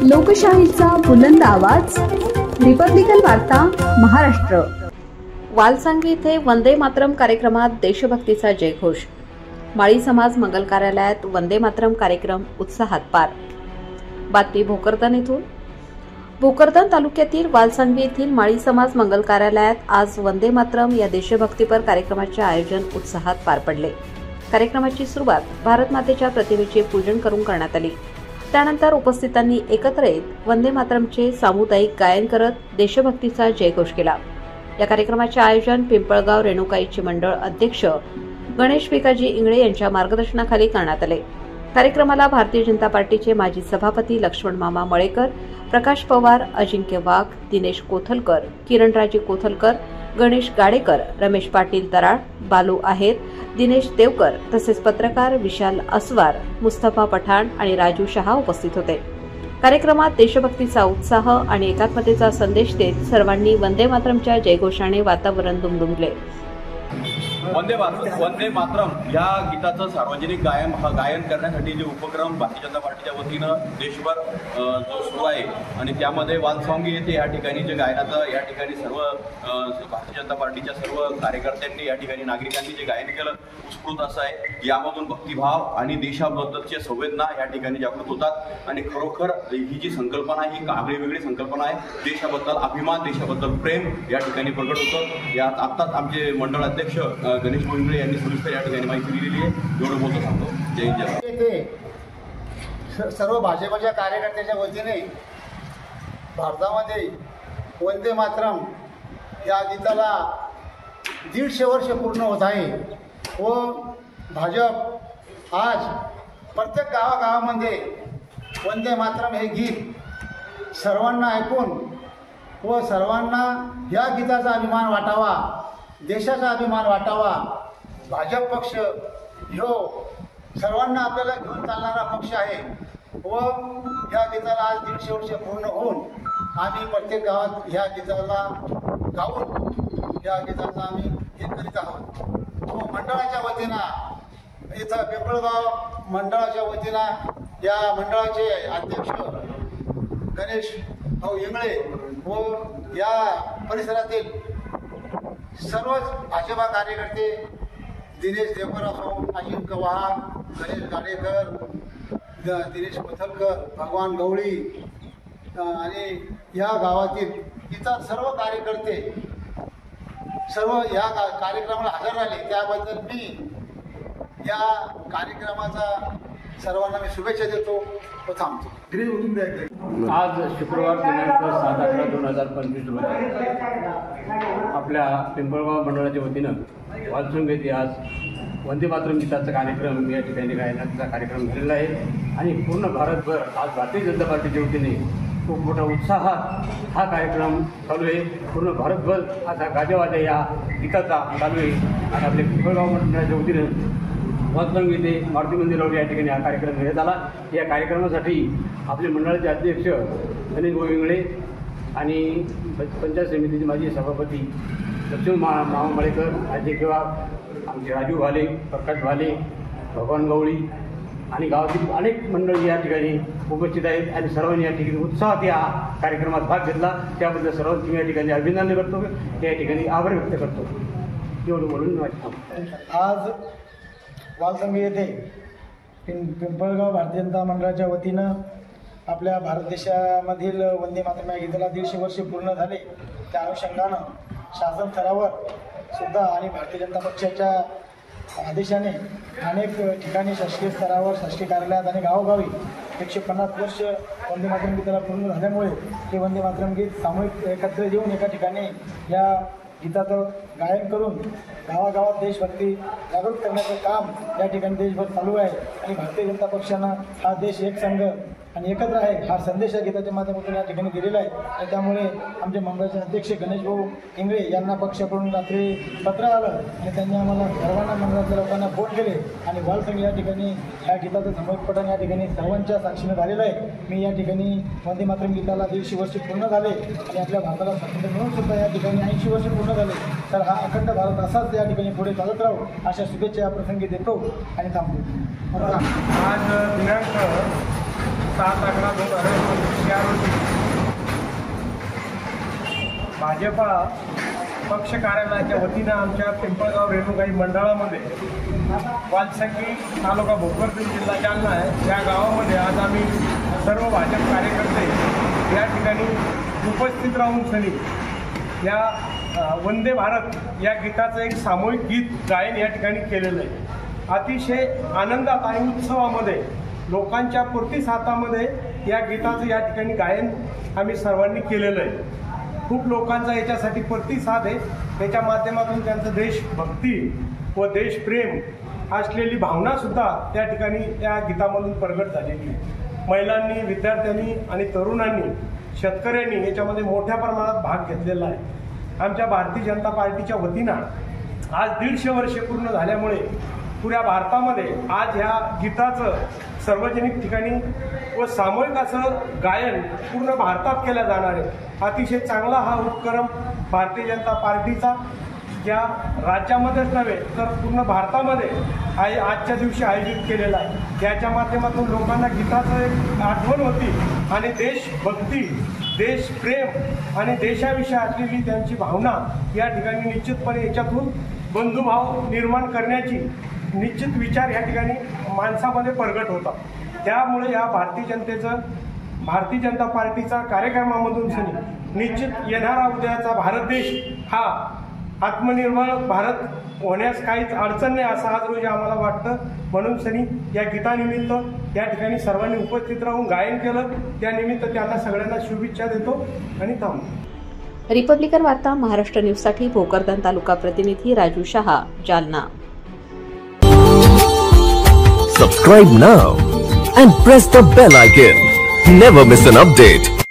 लोकशाहीचा बुलंद आवाज, रिपब्लिकन वार्ता महाराष्ट्र। वालसांगवी येथे वंदे मातरम कार्यक्रमात देशभक्तीचा जयघोष। माळी समाज मंगल कार्यालयात वंदे मातरम कार्यक्रम उत्साहात पार। बातमी भोकरदन येथून। भोकरदन तालुक्यातील वालसांगवी येथील माळी समाज मंगल कार्यालयात आज वंदे मातरम या देशभक्तीपर कार्यक्रमाचे आयोजन उत्साहात पार पडले। कार्यक्रमाची सुरुवात भारत मातेच्या प्रतिमेचे पूजन करून करण्यात आली। त्यानंतर उपस्थितांनी एकत्र येत वंदे मातरमचे सामुदायिक गायन करत देशभक्तीचा जयघोष केला। या कार्यक्रमाचे आयोजन पिंपळगाव रेणुकाईचे मंडळ अध्यक्ष गणेश भिकाजी इंगळे यांच्या मार्गदर्शनाखाली करण्यात आले। कार्यक्रमाला भारतीय जनता पार्टीचे माजी सभापती लक्ष्मण मामा मळेकर, प्रकाश पवार, अजिंक्य वाघ, दिनेश कोथलकर, किरणराजे कोथलकर, गणेश गाडेकर, रमेश पाटील दराळ, बालू आहेर, दिनेश देवकर तसेच पत्रकार विशाल असवार, मुस्तफा पठाण आणि राजू शहा उपस्थित होते। कार्यक्रमात देशभक्तीचा उत्साह आणि एकात्मतेचा संदेश देत सर्वांनी वंदे मातरमच्या जयघोषाने वातावरण दुमदुमले। वंदे मातरम या गीताचं सार्वजनिक गायन करण्यासाठी जे उपक्रम भारतीय जनता पार्टीच्या वतीनं देशभर जो सुरू आहे आणि त्यामध्ये वालसांगवी येथे या ठिकाणी जे गायनाचं या ठिकाणी सर्व भारतीय जनता पार्टीच्या सर्व कार्यकर्त्यांनी या ठिकाणी नागरिकांनी जे गायन केलं उत्स्फूर्त असं आहे। यामधून भक्तिभाव आणि देशाबद्दलच्या संवेदना या ठिकाणी जागृत होतात आणि खरोखर ही जी संकल्पना आहे ही आगळी वेगळी संकल्पना आहे। देशाबद्दल अभिमान, देशाबद्दल प्रेम या ठिकाणी प्रगट होतं। यात आत्ताच आमचे मंडळ अध्यक्ष गणेश इंगळे यांनी सविस्तर या ठिकाणी माहिती दिलेली आहे। एवढं बोलतो सांगतो। जय जय। सर्व भाजपच्या कार्यकर्त्याच्या वतीने भारतामध्ये वंदे मातरम या गीताला 150 वर्ष पूर्ण होत आहे व भाजप आज प्रत्येक गावागावामध्ये वंदे मातरम हे गीत सर्वांना ऐकून व सर्वांना या गीताचा अभिमान वाटावा, देशाचा अभिमान वाटावा। भाजप पक्ष ह्यो सर्वांना आपल्याला घेऊन चालणारा पक्ष आहे व या गीताला आज 150 वर्ष पूर्ण होऊन आम्ही प्रत्येक गावात ह्या गीताला गाऊन या गीताचा आम्ही हे करीत आहोत। व मंडळाच्या वतीनं इथं पिंपळगाव मंडळाच्या वतीनं या मंडळाचे अध्यक्ष गणेश भाऊ इंगळे व या परिसरातील सर्वच भाजपा कार्यकर्ते दिनेश देवकर असो, अजिंक्य वाघ, गणेश गाडेकर, दिनेश कोथलकर, भगवान गवळी आणि या गावातील इतर सर्व कार्यकर्ते सर्व या कार्यक्रमाला हजर राहिले त्याबद्दल मी या कार्यक्रमाचा सर्वांना मी शुभेच्छा देतो व थांबतो। आज शुक्रवार दिनांक 7/11/2025 रोजी आपल्या पिंपळगाव मंडळाच्या वतीनं वालसांगवी येथे आज वंदे मातरम गीताचा कार्यक्रम या ठिकाणी गायनाचा कार्यक्रम झालेला आहे आणि पूर्ण भारतभर आज भारतीय जनता पार्टीच्या वतीने खूप मोठा उत्साहात हा कार्यक्रम चालू आहे। पूर्ण भारतभर आज हा गाजावाजा या गीताचा चालू आहे आणि आपल्या पिंपळगाव मंडळाच्या वतीनं वालसांगवी येथे मारुती मंदिरावर या ठिकाणी हा कार्यक्रम घेण्यात आला। या कार्यक्रमासाठी आपले मंडळाचे अध्यक्ष गणेश भाऊ इंगळे आणि पंचायत समितीचे माजी सभापती लक्ष्मण मामा मळेकर, अजिंक्य वाघ, आमचे राजू भाले, प्रकाश भाले, भगवान गवळी आणि गावातील अनेक मंडळी या ठिकाणी उपस्थित आहेत आणि सर्वांनी या ठिकाणी उत्साहात या कार्यक्रमात भाग घेतला त्याबद्दल सर्वांची मी या ठिकाणी अभिनंदन करतो, या ठिकाणी आभार व्यक्त करतो। एवढं बोलून आज वालसांगवी येथे पिंपळगाव भारतीय जनता मंडळाच्या वतीनं आपल्या भारत देशामधील वंदे मातरम या गीताला 150 वर्ष पूर्ण झाले त्या अनुषंगानं शासन स्तरावर सुद्धा आणि भारतीय जनता पक्षाच्या आदेशाने अनेक ठिकाणी शासकीय स्तरावर, शासकीय कार्यालयात आणि गावोगावी 150 वर्ष वंदे मातरम गीताला पूर्ण झाल्यामुळे हे वंदे मातरम गीत सामूहिक एकत्र येऊन एका ठिकाणी या गीताचं गायन करून गावागावात देशभक्ती जागृत करण्याचं काम या ठिकाणी देशभर चालू आहे आणि भारतीय जनता पक्षानं हा देश एक संघ आणि एकत्र आहे हा संदेश या गीताच्या माध्यमातून या ठिकाणी दिलेला आहे आणि त्यामुळे आमचे मंडळाचे अध्यक्ष गणेश भाऊ इंगळे यांना पक्षाकडून रात्री पत्र आलं आणि त्यांनी आम्हाला सर्वांना मंडळातल्या लोकांना फोन केले आणि वालसांगवी या ठिकाणी या गीताचं सामूहिक पठण या ठिकाणी सर्वांच्या साक्षीनं झालेलं आहे। मी या ठिकाणी वंदे मातरम गीताला 150 वर्ष पूर्ण झाले आणि आपल्या भारताला स्वातंत्र्य मिळून सुद्धा या ठिकाणी 80 वर्ष पूर्ण झाले तर हा अखंड भारत असाच या ठिकाणी पुढे चालत राहू अशा शुभेच्छा या प्रसंगी देतो आणि थांबतो। आज दिनांक 7/11/2025 या रोजी भाजपा पक्ष कार्यालयाच्या वतीनं आमच्या पिंपळगाव रेणुकाई मंडळामध्ये वालसंगी तालुका भोकरदन जिल्हा जालना आहे या गावामध्ये आज आम्ही सर्व भाजप कार्यकर्ते या ठिकाणी उपस्थित राहून सनी या वंदे भारत या गीताचं एक सामूहिक गीत गायन या ठिकाणी केलेलं आहे। अतिशय आनंदात आणि उत्सवामध्ये लोकांच्या प्रतिसादामध्ये या गीताचं या ठिकाणी गायन आम्ही सर्वांनी केलेलं आहे। खूप लोकांचा याच्यासाठी प्रतिसाद आहे। त्याच्या माध्यमातून त्यांचं देशभक्ती व देशप्रेम असलेली भावनासुद्धा त्या ठिकाणी त्या गीतामधून प्रगट झालेली आहे। महिलांनी, विद्यार्थ्यांनी आणि तरुणांनी, शेतकऱ्यांनी याच्यामध्ये मोठ्या प्रमाणात भाग घेतलेला आहे। आमच्या भारतीय जनता पार्टीच्या वतीनं आज 150 वर्षे पूर्ण झाल्यामुळे पुऱ्या भारतामध्ये आज ह्या गीताचं सार्वजनिक ठिकाणी व सामूहिक असं गायन पूर्ण भारतात केलं जाणार आहे। अतिशय चांगला हा उपक्रम भारतीय जनता पार्टीचा या राज्यामध्येच नव्हे तर पूर्ण भारतामध्ये आजच्या दिवशी आयोजित केलेला आहे। याच्या माध्यमातून लोकांना गीताचं एक आठवण होती आणि देशभक्ती, देशप्रेम आणि देशाविषयी असलेली त्यांची भावना या ठिकाणी निश्चितपणे याच्यातून बंधुभाव निर्माण करण्याची निश्चित विचार या ठिकाणी माणसामध्ये प्रगट होता। त्यामुळे या भारतीय जनता पार्टीचा कार्यक्रमामधून निश्चित येणारा उद्याचा भारत देश हा आत्मनिर्भर भारत होण्यास काहीच अडचण नाही असं आज रोजी आम्हाला वाटतं। म्हणून या गीतानिमित्त या ठिकाणी सर्वांनी उपस्थित राहून गायन केलं। त्यानिमित्त त्यांना सगळ्यांना शुभेच्छा देतो आणि थांबतो। रिपब्लिकन वार्ता महाराष्ट्र न्यूजसाठी भोकरदन तालुका प्रतिनिधी Raju Shah, Jalna. Subscribe now and press the bell icon. Never miss an update.